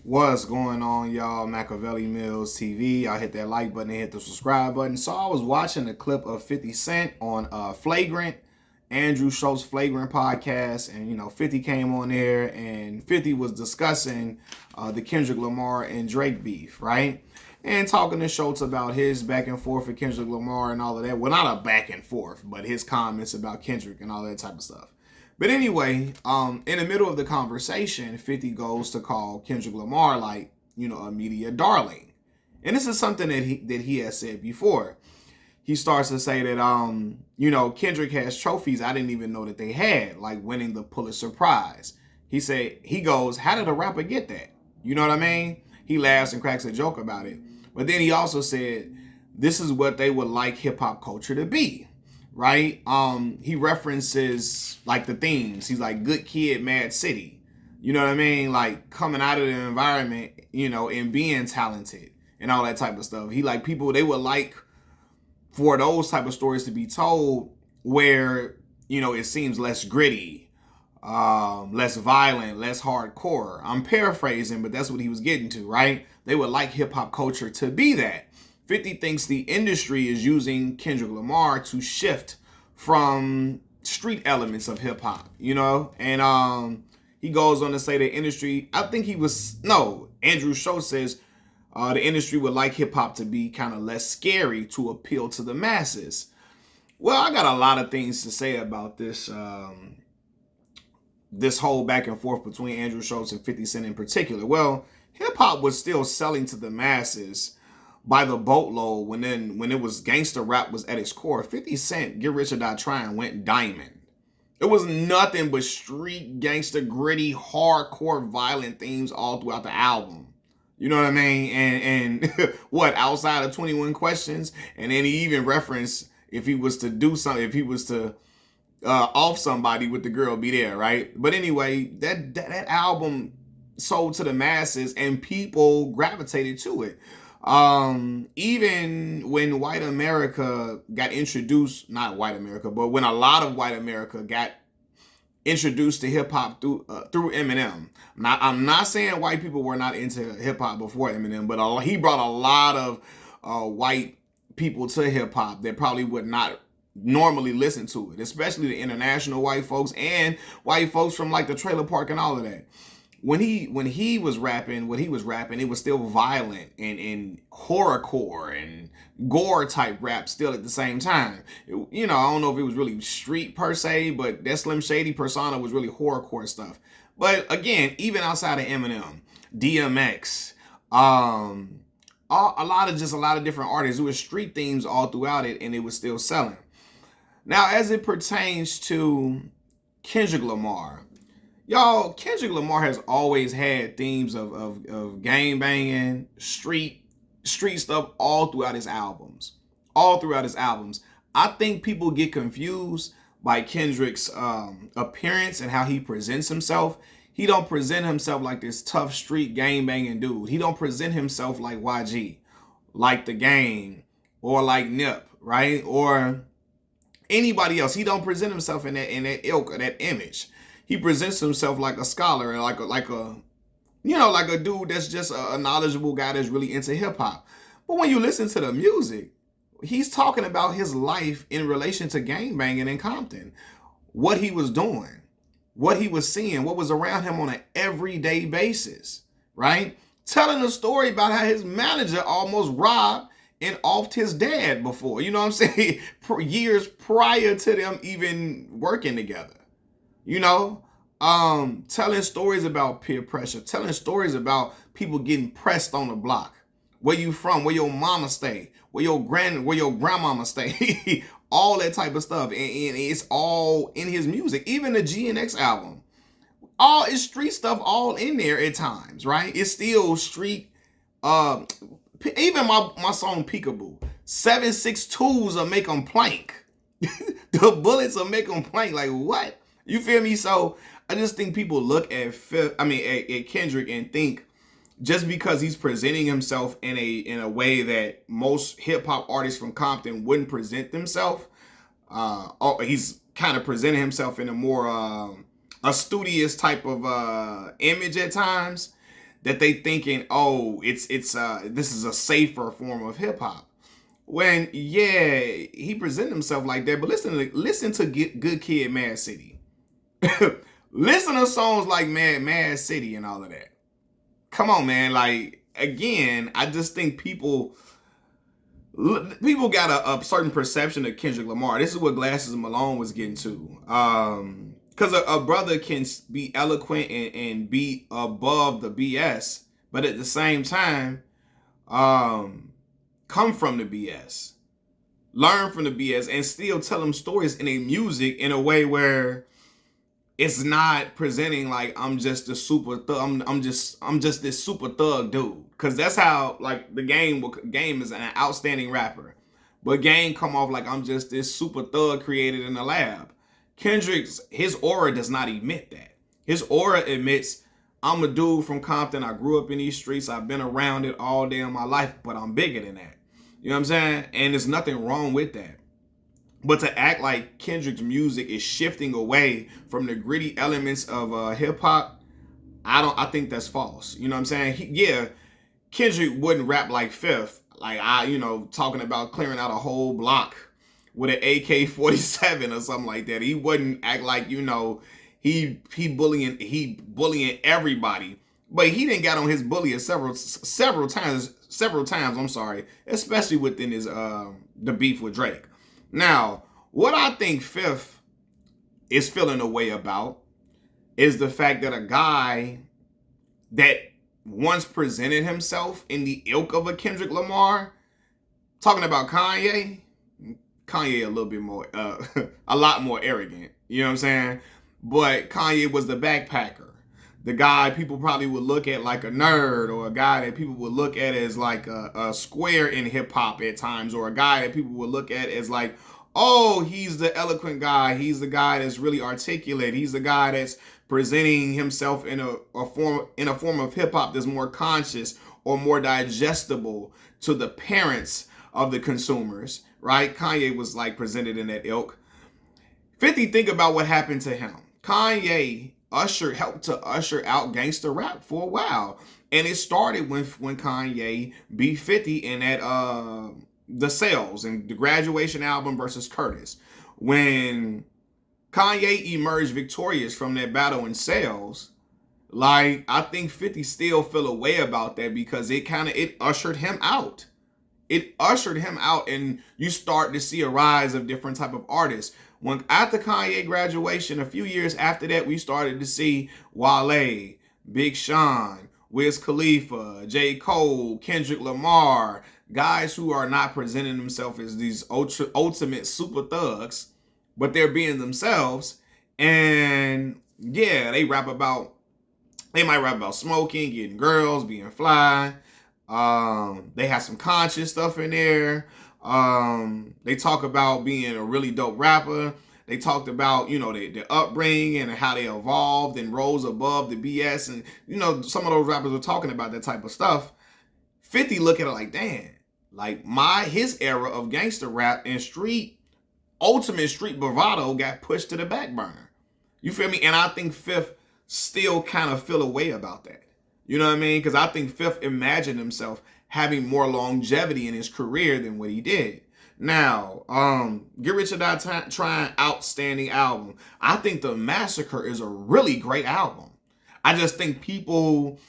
What's going on, y'all? Machiavelli Mills TV. Y'all hit that like button and hit the subscribe button. So I was watching a clip of 50 Cent on Flagrant, Andrew Schultz Flagrant podcast, and 50 came on there, and 50 was discussing the Kendrick Lamar and Drake beef, right? And talking to Schultz about his back and forth with Kendrick Lamar and all of that. Well, not a back and forth, but his comments about Kendrick and all that type of stuff. But anyway, in the middle of the conversation, 50 goes to call Kendrick Lamar like, a media darling. And this is something that he has said before. He starts to say that Kendrick has trophies I didn't even know that they had, like winning the Pulitzer Prize. He goes, how did a rapper get that? You know what I mean? He laughs and cracks a joke about it. But then he also said, this is what they would like hip hop culture to be. Right? He references like the themes. He's like good kid, mad city. You know what I mean? Like coming out of the environment, and being talented and all that type of stuff. He like people they would like for those type of stories to be told where, it seems less gritty, less violent, less hardcore. I'm paraphrasing, but that's what he was getting to, right? They would like hip hop culture to be that. 50 thinks the industry is using Kendrick Lamar to shift from street elements of hip hop, and he goes on to say the industry, I think Andrew Schultz says the industry would like hip hop to be kind of less scary to appeal to the masses. Well, I got a lot of things to say about this whole back and forth between Andrew Schultz and 50 Cent in particular. Well, hip hop was still selling to the masses by the boatload when it was gangster rap was at its core. 50 Cent, Get Rich or Die Trying, went diamond. It was nothing but street gangster, gritty, hardcore, violent themes all throughout the album. You know what I mean? And what, outside of 21 Questions? And then he even referenced if he was to do something, if he was to off somebody with the girl be there, right? But anyway, that album sold to the masses and people gravitated to it. Even when white America got introduced, not white America, but when a lot of white America got introduced to hip hop through Eminem. Now, I'm not saying white people were not into hip hop before Eminem, but he brought a lot of white people to hip hop that probably would not normally listen to it, especially the international white folks and white folks from like the trailer park and all of that. When he was rapping, what he was rapping, it was still violent and horrorcore and gore type rap still at the same time. I don't know if it was really street per se, but that Slim Shady persona was really horrorcore stuff. But again, even outside of Eminem, DMX, a lot of different artists, it was street themes all throughout it, and it was still selling. Now, as it pertains to Kendrick Lamar, y'all, Kendrick Lamar has always had themes of gang banging, street stuff all throughout his albums. All throughout his albums. I think people get confused by Kendrick's appearance and how he presents himself. He don't present himself like this tough street gang banging dude. He don't present himself like YG, like The Game, or like Nip, right? Or anybody else. He don't present himself in that ilk or that image. He presents himself like a scholar and like a dude that's just a knowledgeable guy that's really into hip hop. But when you listen to the music, he's talking about his life in relation to gangbanging in Compton, what he was doing, what he was seeing, what was around him on an everyday basis, right? Telling a story about how his manager almost robbed and offed his dad before, you know what I'm saying? Years prior to them even working together. Telling stories about peer pressure, telling stories about people getting pressed on the block. Where you from? Where your mama stay? Where your grandmama stay? All that type of stuff. And it's all in his music. Even the GNX album. All is street stuff all in there at times, right? It's still street. Even my song Peekaboo. 7.62s will make them plank. The bullets will make them plank. Like what? You feel me? So I just think people look at Kendrick and think just because he's presenting himself in a way that most hip hop artists from Compton wouldn't present themselves, he's kind of presenting himself in a more a studious type of image at times, that they thinking, oh, it's this is a safer form of hip hop. When yeah, he presented himself like that, but listen to Good Kid, Mad City. Listen to songs like Mad City and all of that. Come on, man. Like again, I just think people got a certain perception of Kendrick Lamar. This is what Glasses Malone was getting to. Because a brother can be eloquent and be above the BS, but at the same time, come from the BS, learn from the BS, and still tell them stories in a music in a way where it's not presenting like I'm just a super thug. I'm just this super thug dude. Cause that's how like the game is an outstanding rapper, but Game come off like I'm just this super thug created in the lab. His aura does not emit that. His aura emits, I'm a dude from Compton. I grew up in these streets. I've been around it all day in my life, but I'm bigger than that. You know what I'm saying? And there's nothing wrong with that. But to act like Kendrick's music is shifting away from the gritty elements of hip hop, I think that's false. You know what I'm saying? Kendrick wouldn't rap like Fifth, like talking about clearing out a whole block with an AK-47 or something like that. He wouldn't act like he bullying everybody. But he didn't got on his bully several times. I'm sorry, especially within his the beef with Drake. Now, what I think Fifth is feeling a way about is the fact that a guy that once presented himself in the ilk of a Kendrick Lamar, talking about Kanye a little bit more, a lot more arrogant, you know what I'm saying? But Kanye was the backpacker. The guy people probably would look at like a nerd, or a guy that people would look at as like a square in hip hop at times, or a guy that people would look at as like, oh, he's the eloquent guy. He's the guy that's really articulate. He's the guy that's presenting himself in a form of hip hop that's more conscious or more digestible to the parents of the consumers, right? Kanye was like presented in that ilk. 50, think about what happened to him. Kanye helped to usher out gangster rap for a while. And it started when Kanye beat 50 in that the Sales and the Graduation album versus Curtis. When Kanye emerged victorious from that battle in Sales, like I think 50 still feel a way about that because it ushered him out. It ushered him out, and you start to see a rise of different type of artists. When after Kanye graduation, a few years after that, we started to see Wale, Big Sean, Wiz Khalifa, J. Cole, Kendrick Lamar, guys who are not presenting themselves as these ultimate super thugs, but they're being themselves. And yeah, they might rap about smoking, getting girls, being fly. They have some conscious stuff in there. They talk about being a really dope rapper. They talked about, their upbringing and how they evolved and rose above the BS. And, some of those rappers were talking about that type of stuff. 50 look at it like, damn, like his era of gangster rap and ultimate street bravado got pushed to the back burner. You feel me? And I think Fifth still kind of feel a way about that. You know what I mean? Because I think Fifth imagined himself having more longevity in his career than what he did. Now, Get Rich or Die Trying, outstanding album. I think The Massacre is a really great album. I just think people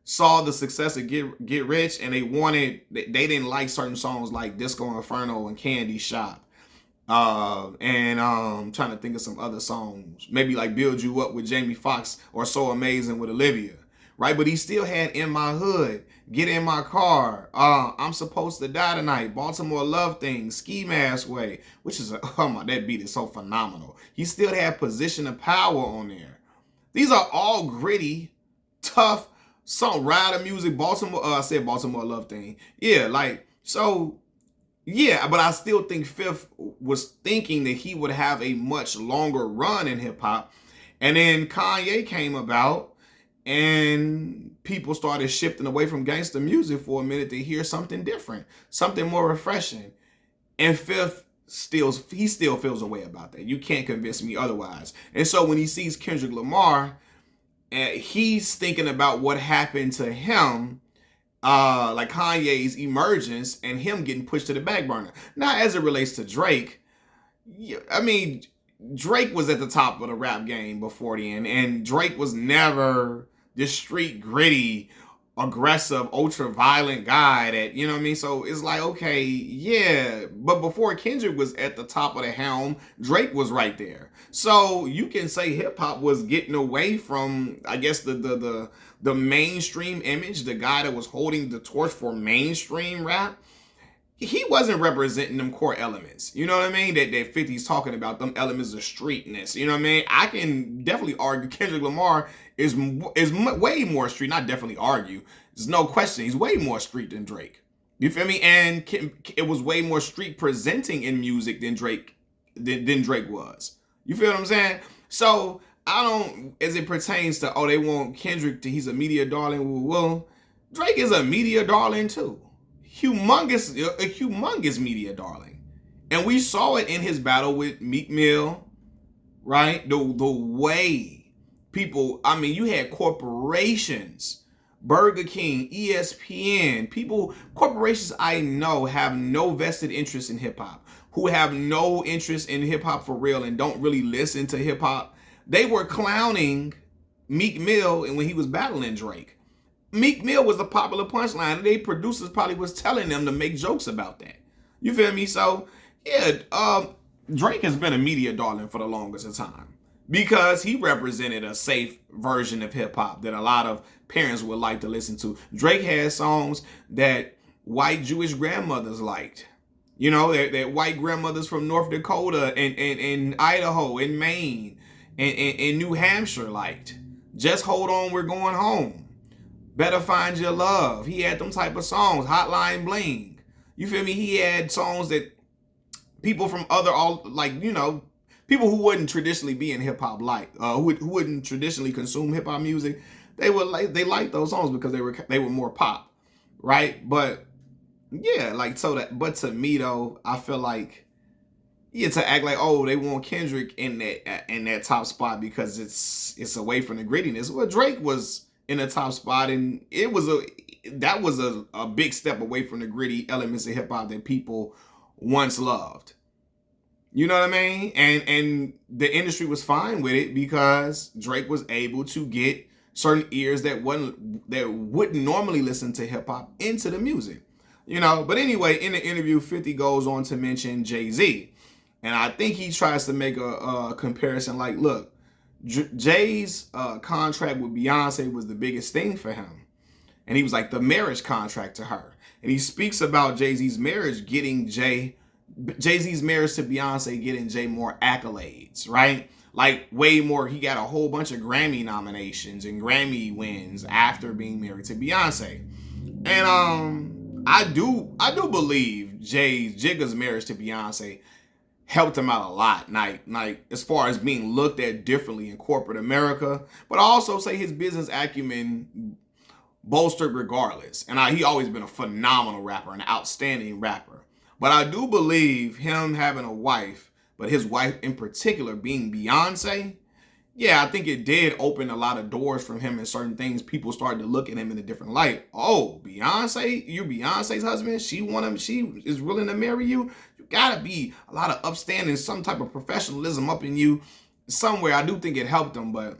saw the success of Get Rich and they didn't like certain songs like Disco Inferno and Candy Shop. And trying to think of some other songs. Maybe like Build You Up with Jamie Foxx or So Amazing with Olivia. Right? But he still had In My Hood, Get In My Car, I'm Supposed to Die Tonight, Baltimore Love Thing, Ski Mask Way, which is that beat is so phenomenal. He still had Position of Power on there. These are all gritty, tough song, rider music. Baltimore, I said Baltimore Love Thing. Yeah, but I still think Fifth was thinking that he would have a much longer run in hip hop. And then Kanye came about, and people started shifting away from gangster music for a minute to hear something different, something more refreshing. And Fifth still feels a way about that. You can't convince me otherwise. And so when he sees Kendrick Lamar, he's thinking about what happened to him, like Kanye's emergence and him getting pushed to the back burner. Now, as it relates to Drake, yeah, I mean, Drake was at the top of the rap game before then, and Drake was never this street gritty, aggressive, ultra violent guy that, you know what I mean? So it's like, okay, yeah, but before Kendrick was at the top of the helm, Drake was right there. So you can say hip hop was getting away from, I guess, the mainstream image, the guy that was holding the torch for mainstream rap. He wasn't representing them core elements. You know what I mean? That 50's talking about, them elements of streetness. You know what I mean? I can definitely argue Kendrick Lamar is way more street. Not definitely argue. There's no question. He's way more street than Drake. You feel me? And it was way more street presenting in music than Drake was. You feel what I'm saying? So I don't, as it pertains to, oh, they want Kendrick to, he's a media darling. Well, Drake is a media darling too. A humongous media darling. And we saw it in his battle with Meek Mill, right? The way people, I mean, you had corporations, Burger King, ESPN, corporations I know have no vested interest in hip hop, who have no interest in hip hop for real and don't really listen to hip hop. They were clowning Meek Mill and when he was battling Drake. Meek Mill was a popular punchline, and they producers probably was telling them to make jokes about that. You feel me? So, yeah, Drake has been a media darling for the longest of time because he represented a safe version of hip hop that a lot of parents would like to listen to. Drake had songs that white Jewish grandmothers liked. You know, that white grandmothers from North Dakota and Idaho and Maine and New Hampshire liked. Just Hold On, We're Going Home. Better Find Your Love. He had them type of songs. Hotline Bling. You feel me? He had songs that people from other, people who wouldn't traditionally be in hip hop who wouldn't traditionally consume hip hop music, they liked those songs because they were more pop, right? But yeah, but to me though, I feel like, yeah, to act like, oh, they want Kendrick in that top spot because it's away from the grittiness. Well, Drake was in the top spot, and that was a big step away from the gritty elements of hip hop that people once loved. You know what I mean? And the industry was fine with it because Drake was able to get certain ears that wouldn't normally listen to hip hop into the music. You know, but anyway, in the interview, 50 goes on to mention Jay-Z. And I think he tries to make a comparison like, look, Jay's contract with Beyonce was the biggest thing for him. And he was like the marriage contract to her. And he speaks about Jay-Z's marriage to Beyonce getting Jay more accolades, right? Like way more. He got a whole bunch of Grammy nominations and Grammy wins after being married to Beyonce. And I do believe Jigga's marriage to Beyonce helped him out a lot, like as far as being looked at differently in corporate America, but I also say his business acumen bolstered regardless. And he always been a phenomenal rapper, an outstanding rapper. But I do believe him having a wife, but his wife in particular being Beyonce, yeah, I think it did open a lot of doors from him and certain things. People started to look at him in a different light. Oh, Beyonce, you're Beyonce's husband. She is willing to marry you. You gotta be a lot of upstanding, some type of professionalism up in you somewhere. I do think it helped him, but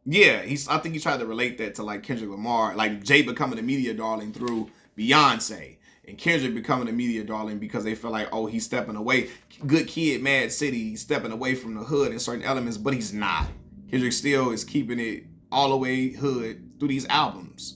yeah, I think he tried to relate that to like Kendrick Lamar, like Jay becoming a media darling through Beyonce. And Kendrick becoming a media darling because they feel like, oh, he's stepping away. Good kid, Mad City, he's stepping away from the hood in certain elements, but he's not. Kendrick still is keeping it all the way hood through these albums.